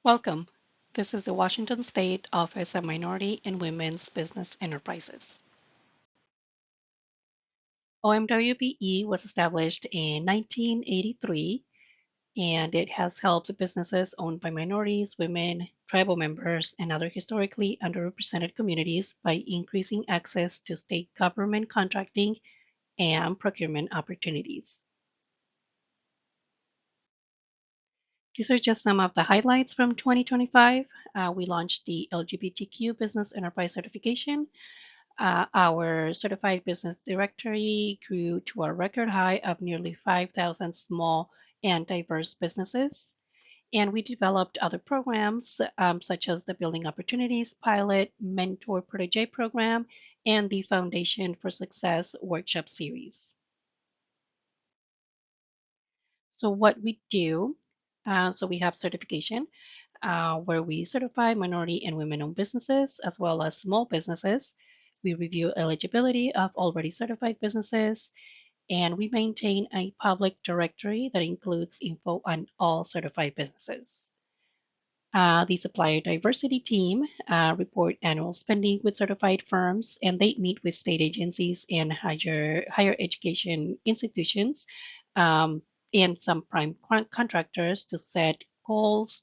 Welcome. This is the Washington State Office of Minority and Women's Business Enterprises. OMWBE was established in 1983, and it has helped businesses owned by minorities, women, tribal members, and other historically underrepresented communities by increasing access to state government contracting and procurement opportunities. These are just some of the highlights from 2025. We launched the LGBTQ Business Enterprise Certification. Our certified business directory grew to a record high of nearly 5,000 small and diverse businesses. And we developed other programs such as the Building Opportunities Pilot, Mentor Protege Program, and the Foundation for Success Workshop Series. So, what we do, so we have certification where we certify minority and women owned businesses as well as small businesses. We review eligibility of already certified businesses, and we maintain a public directory that includes info on all certified businesses. The supplier diversity team report annual spending with certified firms, and they meet with state agencies and higher education institutions and some prime contractors to set goals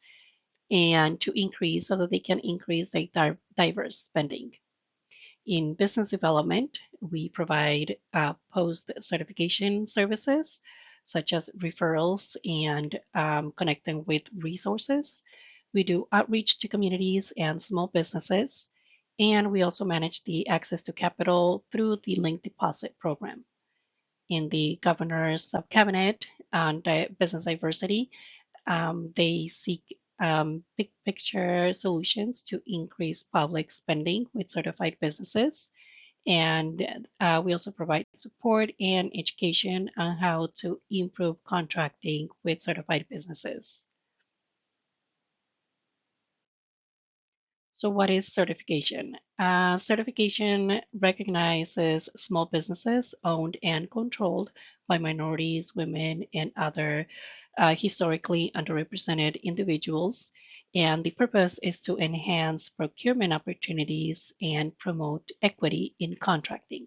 and to increase so that they can increase their diverse spending. In business development, we provide post certification services such as referrals and connect them with resources. We do outreach to communities and small businesses, and we also manage the access to capital through the link deposit program. In the governor's cabinet on business diversity, they seek big picture solutions to increase public spending with certified businesses. And we also provide support and education on how to improve contracting with certified businesses. So, what is certification? Certification recognizes small businesses owned and controlled by minorities, women, and other historically underrepresented individuals. And the purpose is to enhance procurement opportunities and promote equity in contracting.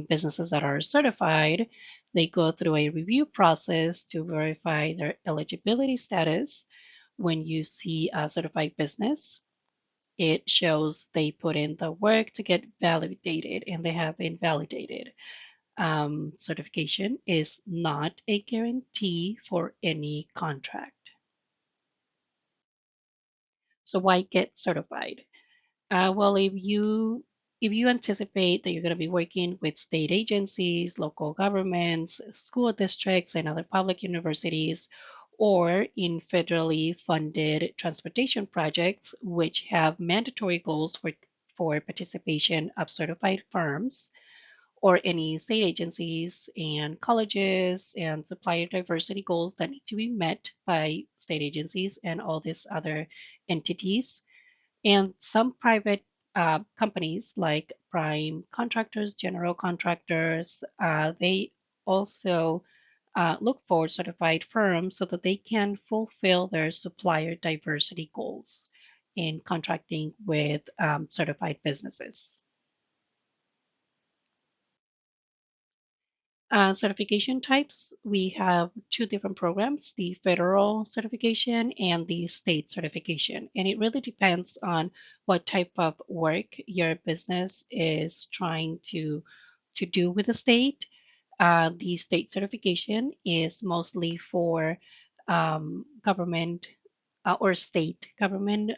Businesses that are certified, they go through a review process to verify their eligibility status. When you see a certified business, it shows they put in the work to get validated and they have been validated. Certification is not a guarantee for any contract. So why get certified? Well, if you anticipate that you're going to be working with state agencies, local governments, school districts, and other public universities, or in federally funded transportation projects, which have mandatory goals for participation of certified firms, or any state agencies and colleges and supplier diversity goals that need to be met by state agencies and all these other entities, and some private companies like prime contractors, general contractors, they also look for certified firms so that they can fulfill their supplier diversity goals in contracting with certified businesses. Certification types, we have two different programs, the federal certification and the state certification. And it really depends on what type of work your business is trying to do with the state. The state certification is mostly for government or state government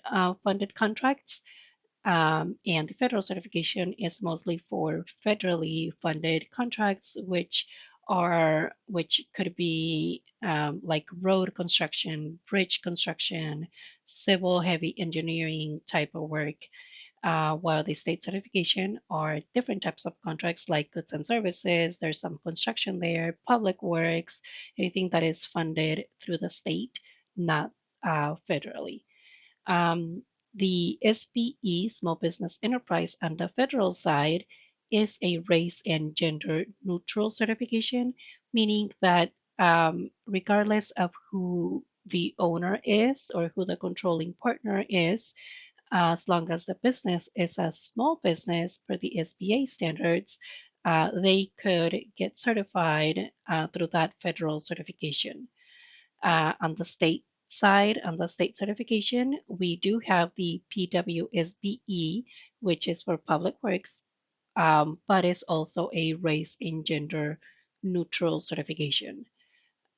funded contracts, and the federal certification is mostly for federally funded contracts, which could be like road construction, bridge construction, civil heavy engineering type of work. While the state certification are different types of contracts like goods and services, there's some construction there, public works, anything that is funded through the state, not federally. Um, the SBE, Small Business Enterprise, on the federal side is a race and gender neutral certification, meaning that regardless of who the owner is or who the controlling partner is. As long as the business is a small business per the SBA standards, they could get certified through that federal certification. On the state side, on the state certification, we do have the PWSBE, which is for public works, but it's also a race and gender neutral certification.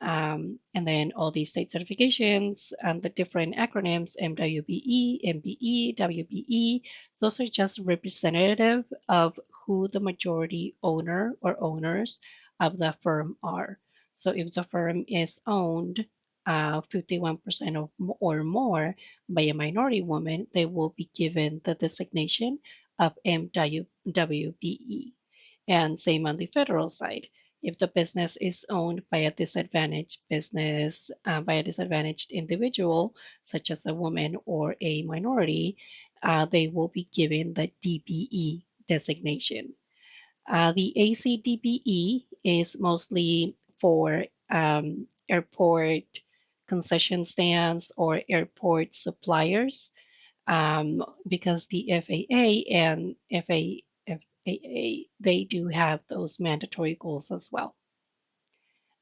And then all these state certifications and the different acronyms, MWBE, MBE, WBE, those are just representative of who the majority owner or owners of the firm are. So if the firm is owned 51% or more by a minority woman, they will be given the designation of MWBE. And same on the federal side. If the business is owned by a disadvantaged business, by a disadvantaged individual, such as a woman or a minority, they will be given the DBE designation. The ACDBE is mostly for airport concession stands or airport suppliers, because the FAA and FAA, they do have those mandatory goals as well.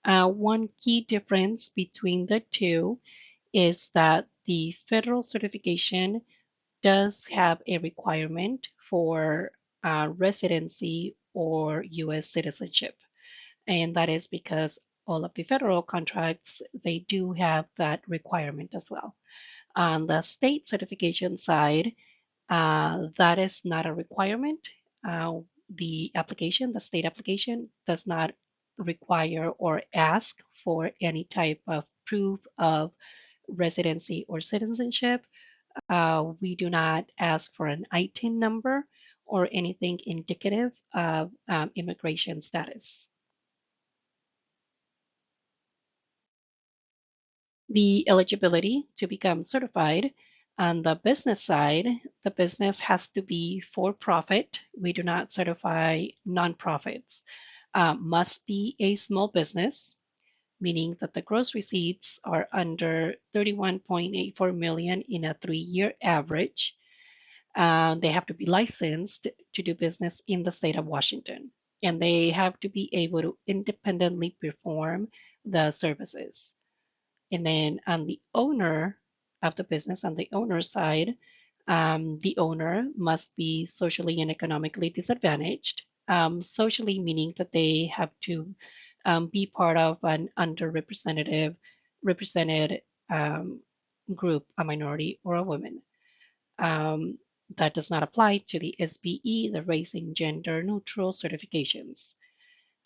One key difference between the two is that the federal certification does have a requirement for residency or U.S. citizenship. And that is because all of the federal contracts, they do have that requirement as well. On the state certification side, that is not a requirement. The state application, does not require or ask for any type of proof of residency or citizenship. We do not ask for an ITIN number or anything indicative of immigration status. The eligibility to become certified on the business side, the business has to be for profit. We do not certify nonprofits. Must be a small business, meaning that the gross receipts are under 31.84 million in a 3-year average. They have to be licensed to do business in the state of Washington, and they have to be able to independently perform the services. And then on the owner of the business, on the owner side, the owner must be socially and economically disadvantaged. Socially meaning that they have to be part of an represented group, a minority or a woman. That does not apply to the SBE, the race and gender neutral certifications.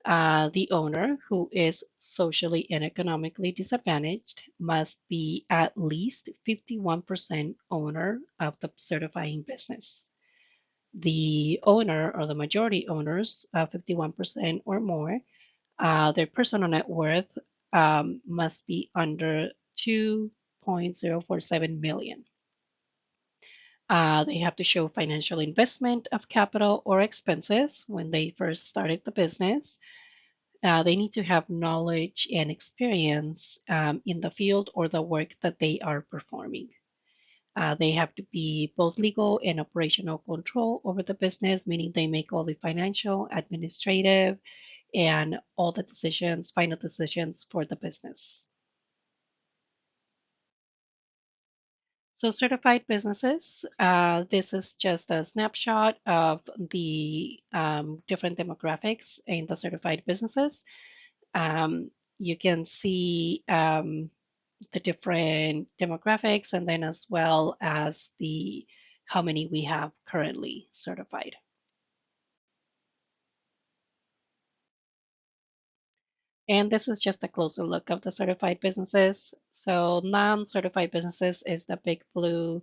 The owner, who is socially and economically disadvantaged, must be at least 51% owner of the certifying business. The owner or the majority owners, 51% or more, their personal net worth must be under 2.047 million. They have to show financial investment of capital or expenses when they first started the business. They need to have knowledge and experience in the field or the work that they are performing. They have to be both legal and operational control over the business, meaning they make all the financial, administrative, and all the decisions, final decisions for the business. So certified businesses, this is just a snapshot of the different demographics in the certified businesses. You can see the different demographics and then as well as the how many we have currently certified. And this is just a closer look of the certified businesses. So non-certified businesses is the big blue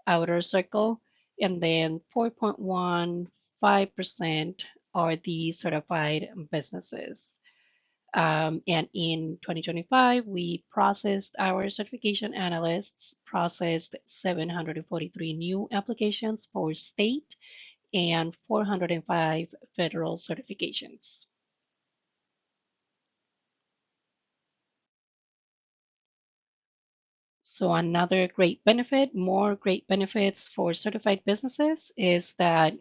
outer circle, and then 4.15% are the certified businesses. And in 2025, we processed, our certification analysts processed 743 new applications for state and 405 federal certifications. So another great benefit, more great benefits for certified businesses is that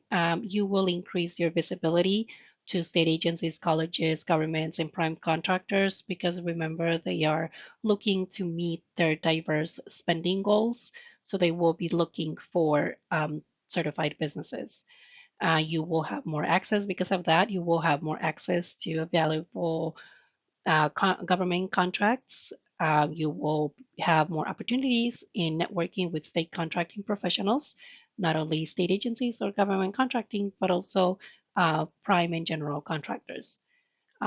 you will increase your visibility to state agencies, colleges, governments, and prime contractors because remember they are looking to meet their diverse spending goals. So they will be looking for certified businesses. You will have more access because of that. You will have more access to valuable government contracts. You will have more opportunities in networking with state contracting professionals, not only state agencies or government contracting, but also prime and general contractors.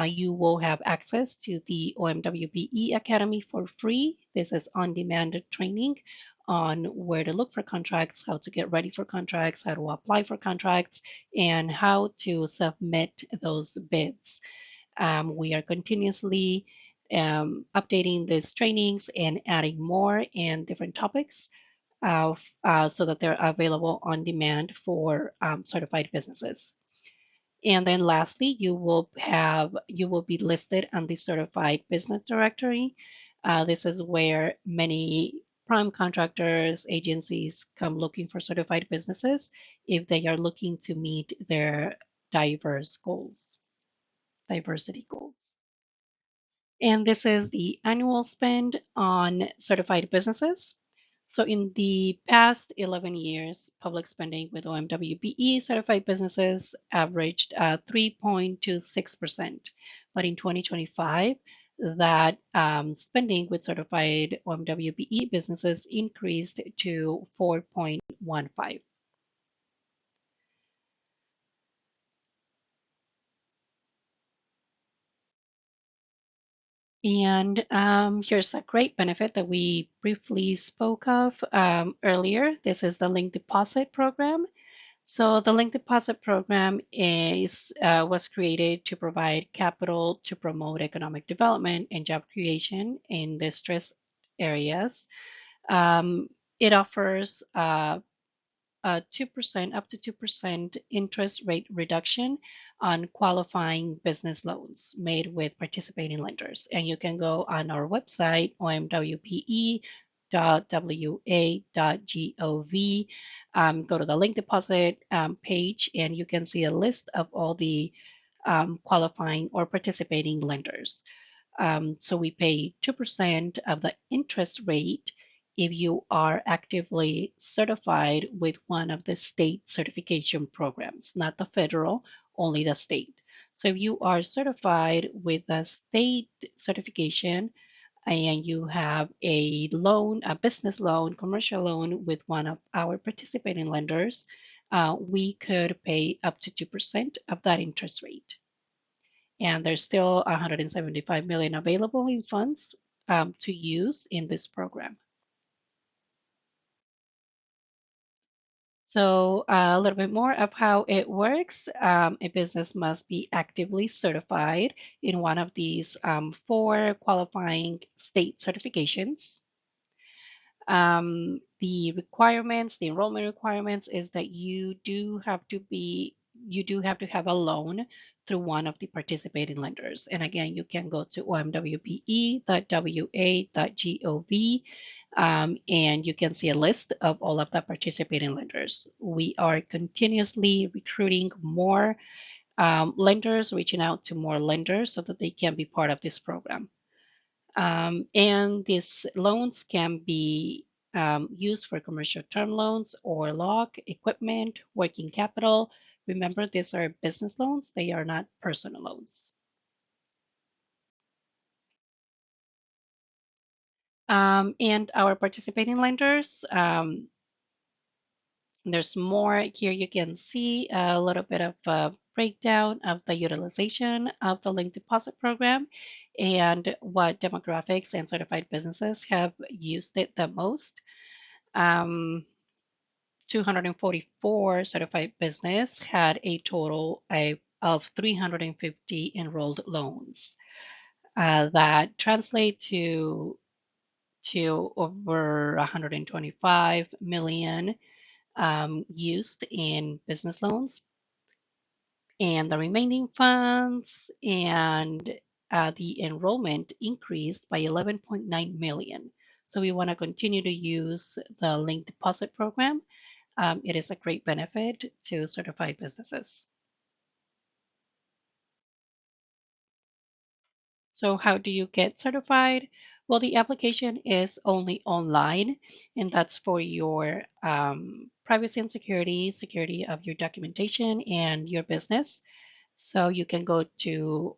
You will have access to the OMWBE Academy for free. This is on-demand training on where to look for contracts, how to get ready for contracts, how to apply for contracts, and how to submit those bids. We are continuously updating these trainings and adding more and different topics so that they're available on demand for certified businesses. And then lastly, you will be listed on the certified business directory. This is where many prime contractors, agencies come looking for certified businesses if they are looking to meet their diversity goals. And this is the annual spend on certified businesses. So in the past 11 years, public spending with OMWBE certified businesses averaged 3.26%. But in 2025, that spending with certified OMWBE businesses increased to 4.15. And here's a great benefit that we briefly spoke of earlier. This is the link deposit program. So the link deposit program is was created to provide capital to promote economic development and job creation in distressed areas. Um, it offers 2% up to 2% interest rate reduction on qualifying business loans made with participating lenders. And you can go on our website, OMWBE.wa.gov, go to the link deposit page, and you can see a list of all the qualifying or participating lenders. So we pay 2% of the interest rate if you are actively certified with one of the state certification programs, not the federal, only the state. So if you are certified with a state certification and you have a loan, a business loan, commercial loan with one of our participating lenders, we could pay up to 2% of that interest rate. And there's still 175 million available in funds to use in this program. So a little bit more of how it works. A business must be actively certified in one of these four qualifying state certifications. The requirements, the enrollment requirements is that you do have to have a loan through one of the participating lenders. And again, you can go to omwbe.wa.gov and you can see a list of all of the participating lenders. We are continuously recruiting more lenders, reaching out to more lenders so that they can be part of this program. And these loans can be used for commercial term loans or log, equipment, working capital. Remember, these are business loans, they are not personal loans. And our participating lenders, there's more here. You can see a little bit of a breakdown of the utilization of the link deposit program and what demographics and certified businesses have used it the most. 244 certified business had a total of 350 enrolled loans. That translate to over 125 million used in business loans, and the remaining funds and the enrollment increased by 11.9 million. So we want to continue to use the link deposit program. It is a great benefit to certified businesses. So how do you get certified? Well, the application is only online, and that's for your privacy and security, security of your documentation and your business. So you can go to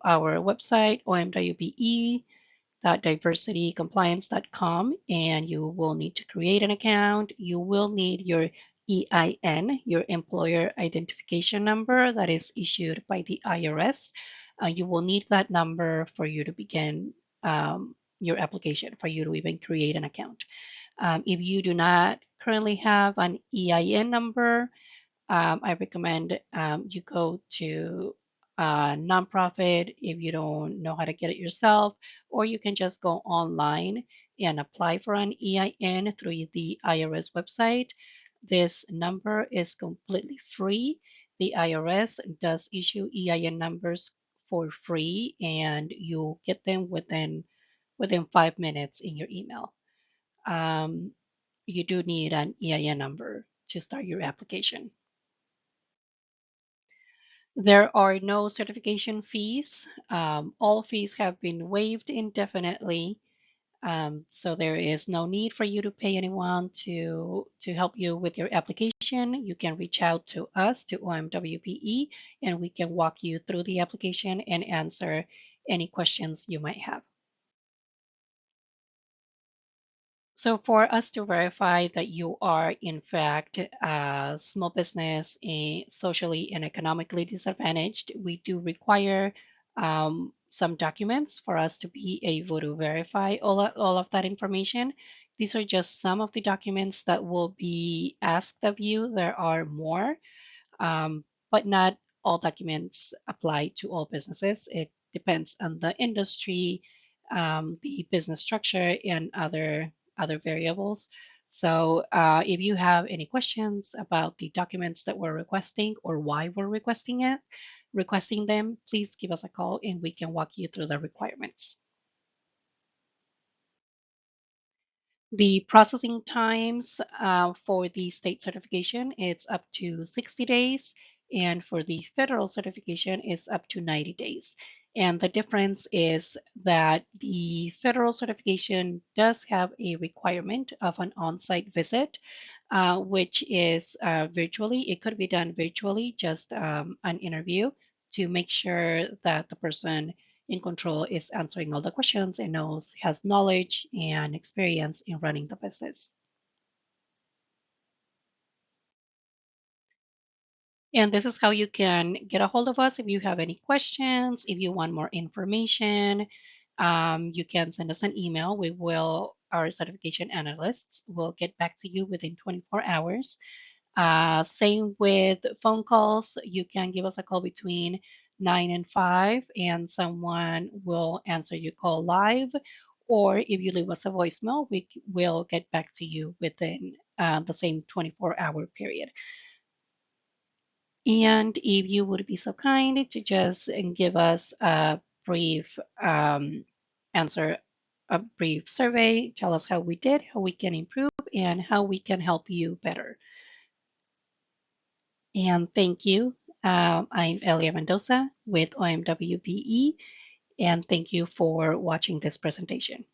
our website, omwbe.diversitycompliance.com, and you will need to create an account. You will need your EIN, your employer identification number that is issued by the IRS. You will need that number for you to begin your application, for you to even create an account. If you do not currently have an EIN number, I recommend you go to a nonprofit if you don't know how to get it yourself, or you can just go online and apply for an EIN through the IRS website. This number is completely free. The IRS does issue EIN numbers for free, and you get them within 5 minutes in your email. Um, you do need an EIN number to start your application. There are no certification fees. All fees have been waived indefinitely. So there is no need for you to pay anyone to help you with your application. You can reach out to us, to OMWBE, and we can walk you through the application and answer any questions you might have. So for us to verify that you are in fact a small business, socially and economically disadvantaged, we do require some documents for us to be able to verify all of that information. These are just some of the documents that will be asked of you. There are more, but not all documents apply to all businesses. It depends on the industry, the business structure, and other variables. So if you have any questions about the documents that we're requesting or why we're requesting them, please give us a call and we can walk you through the requirements. The processing times for the state certification, it's up to 60 days, and for the federal certification is up to 90 days. And the difference is that the federal certification does have a requirement of an on-site visit, which is virtually. It could be done virtually, just an interview to make sure that the person in control is answering all the questions and has knowledge and experience in running the business. And this is how you can get a hold of us if you have any questions, if you want more information. You can send us an email. Our certification analysts will get back to you within 24 hours. Same with phone calls. You can give us a call between 9 and 5, and someone will answer your call live. Or if you leave us a voicemail, we will get back to you within the same 24-hour period. And if you would be so kind to just give us a brief answer, a brief survey, tell us how we did, how we can improve, and how we can help you better. And thank you. I'm Elia Mendoza with OMWBE, and thank you for watching this presentation.